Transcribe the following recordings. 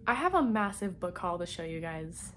I have a massive book haul to show you guys.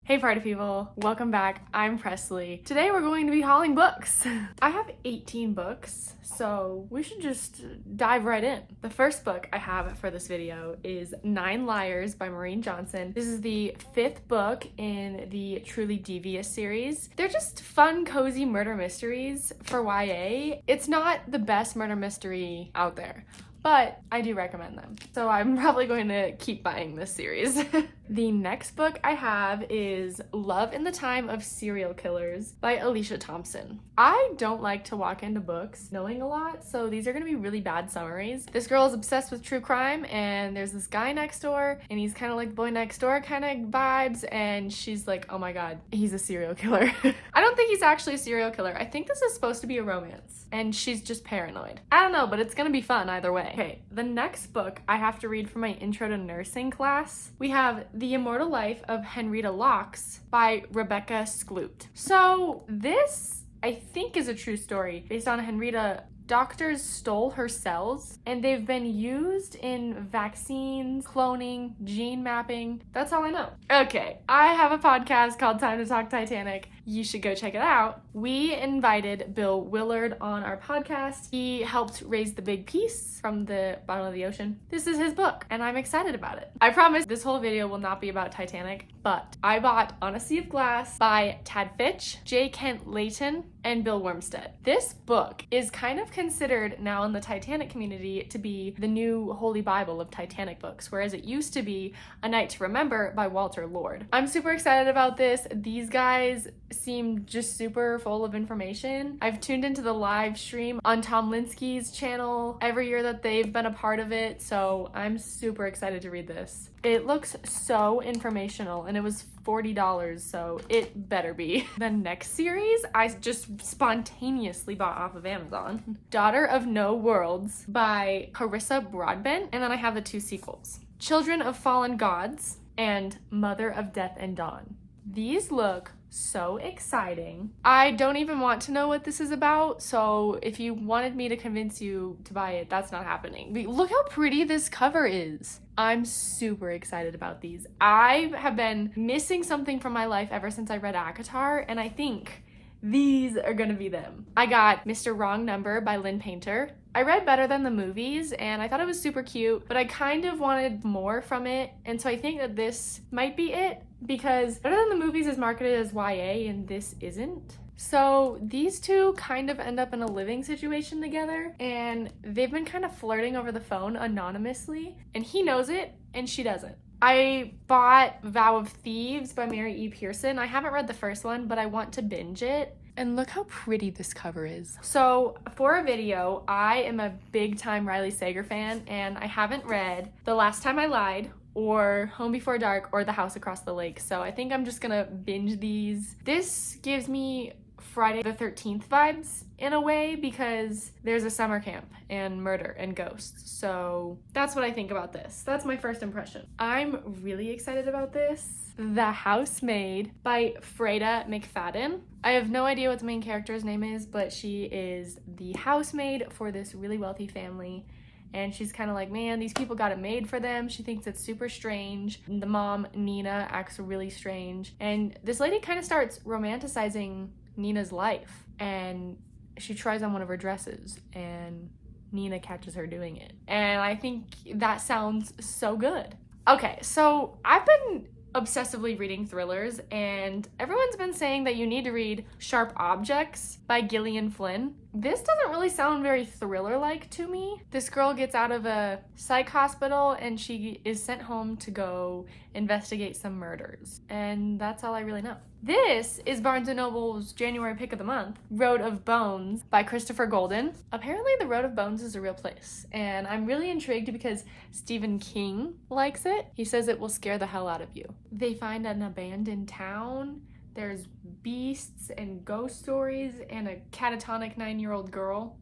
Hey party people, welcome back. I'm Presley. Today we're going to be hauling books. I have 18 books, so we should just dive right in. The first book I have for this video is 9 Liars by Maureen Johnson. This is the 5th book in the Truly Devious series. They're just fun, cozy murder mysteries for YA. It's not the best murder mystery out there, but I do recommend them. So I'm probably going to keep buying this series. The next book I have is Love in the Time of Serial Killers by Alicia Thompson. I don't like to walk into books knowing a lot, so these are gonna be really bad summaries. This girl is obsessed with true crime, and there's this guy next door, and he's kind of like boy next door kind of vibes, and she's like, oh my god, he's a serial killer. I don't think he's actually a serial killer. I think this is supposed to be a romance, and she's just paranoid. I don't know, but it's gonna be fun either way. Okay, the next book I have to read for my intro to nursing class. We have The Immortal Life of Henrietta Lacks by Rebecca Skloot. So this, I think, is a true story based on Henrietta. Doctors stole her cells and they've been used in vaccines, cloning, gene mapping. That's all I know. Okay, I have a podcast called Time to Talk Titanic. You should go check it out. We invited Bill Willard on our podcast. He helped raise the big piece from the bottom of the ocean. This is his book and I'm excited about it. I promise this whole video will not be about Titanic, but I bought On a Sea of Glass by Tad Fitch, J. Kent Layton, and Bill Wormstead. This book is kind of considered now in the Titanic community to be the new holy bible of Titanic books, whereas it used to be A Night to Remember by Walter Lord. I'm super excited about this. These guys seem just super full of information. I've tuned into the live stream on Tom Linsky's channel every year that they've been a part of it, so I'm super excited to read this. It looks so informational and it was $40, so it better be. The next series I just spontaneously bought off of Amazon. Daughter of No Worlds by Carissa Broadbent, and then I have the 2 sequels. Children of Fallen Gods and Mother of Death and Dawn. These look so exciting. I don't even want to know what this is about, so if you wanted me to convince you to buy it, that's not happening. Look how pretty this cover is. I'm super excited about these. I have been missing something from my life ever since I read ACOTAR, and I think these are gonna be them. I got Mr. Wrong Number by Lynn Painter. I read Better Than the Movies and I thought it was super cute, but I kind of wanted more from it, and so I think that this might be it, because Better Than the Movies is marketed as YA and this isn't. So these two kind of end up in a living situation together, and they've been kind of flirting over the phone anonymously, and he knows it and she doesn't. I bought Vow of Thieves by Mary E. Pearson. I haven't read the first one, but I want to binge it. And look how pretty this cover is. So for a video, I am a big time Riley Sager fan, and I haven't read The Last Time I Lied or Home Before Dark or The House Across the Lake. So I think I'm just gonna binge these. This gives me Friday the 13th vibes in a way, because there's a summer camp and murder and ghosts. So that's what I think about this. That's my first impression. I'm really excited about this. The Housemaid by Freda McFadden. I have no idea what the main character's name is, but she is the housemaid for this really wealthy family. And she's kind of like, man, these people got it made for them. She thinks it's super strange. The mom, Nina, acts really strange. And this lady kind of starts romanticizing Nina's life. And she tries on one of her dresses and Nina catches her doing it. And I think that sounds so good. Okay, so I've been obsessively reading thrillers, and everyone's been saying that you need to read Sharp Objects by Gillian Flynn. This doesn't really sound very thriller-like to me. This girl gets out of a psych hospital and she is sent home to go investigate some murders. And that's all I really know. This is Barnes & Noble's January pick of the month, Road of Bones by Christopher Golden. Apparently the Road of Bones is a real place, and I'm really intrigued because Stephen King likes it. He says it will scare the hell out of you. They find an abandoned town. There's beasts and ghost stories and a catatonic 9-year-old girl.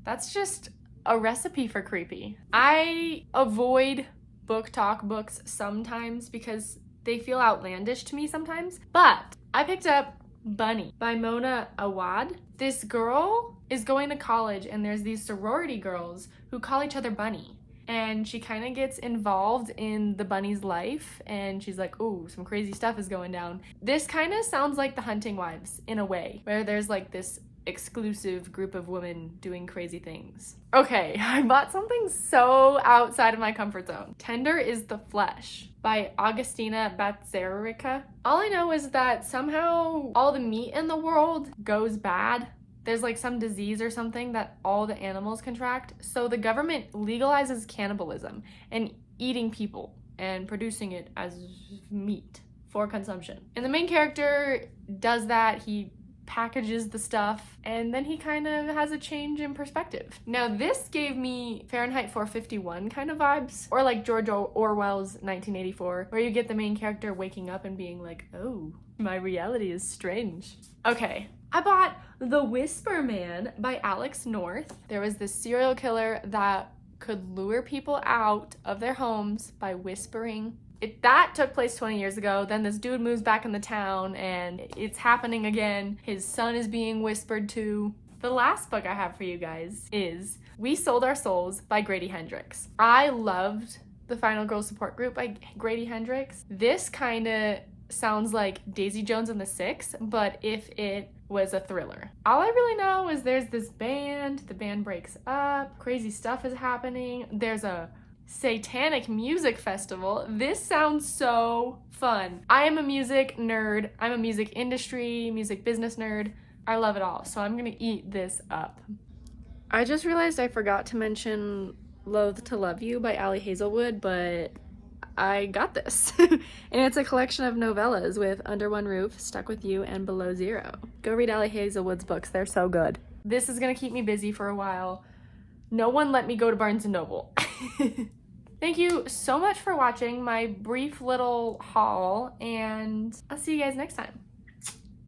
That's just a recipe for creepy. I avoid book talk books sometimes because they feel outlandish to me sometimes, but I picked up Bunny by Mona Awad. This girl is going to college, and there's these sorority girls who call each other Bunny. And she kind of gets involved in the bunny's life, and she's like, ooh, some crazy stuff is going down. This kind of sounds like The Hunting Wives in a way, where there's like this exclusive group of women doing crazy things. Okay, I bought something so outside of my comfort zone. Tender is the Flesh by Augustina Batzerica. All I know is that somehow all the meat in the world goes bad. There's like some disease or something that all the animals contract. So the government legalizes cannibalism and eating people and producing it as meat for consumption. And the main character does that. He packages the stuff, and then he kind of has a change in perspective. Now, this gave me Fahrenheit 451 kind of vibes, or like George Orwell's 1984, where you get the main character waking up and being like, oh, my reality is strange. Okay, I bought The Whisper Man by Alex North. There was this serial killer that could lure people out of their homes by whispering. That took place 20 years ago. Then this dude moves back in the town and it's happening again. His son is being whispered to. The last book I have for you guys is We Sold Our Souls by Grady Hendrix. I loved The Final Girl Support Group by Grady Hendrix. This kind of sounds like Daisy Jones and the Six, but if it was a thriller. All I really know is there's this band, the band breaks up, crazy stuff is happening, there's a satanic music festival. This sounds so fun. I am a music nerd. I'm a music industry, music business nerd. I love it all, so I'm gonna eat this up. I just realized I forgot to mention Loathe to Love You by Ali Hazelwood, but I got this. And it's a collection of novellas with Under One Roof, Stuck With You, and Below Zero. Go read Ali Hazelwood's books, they're so good. This is gonna keep me busy for a while. No one let me go to Barnes & Noble. Thank you so much for watching my brief little haul, and I'll see you guys next time.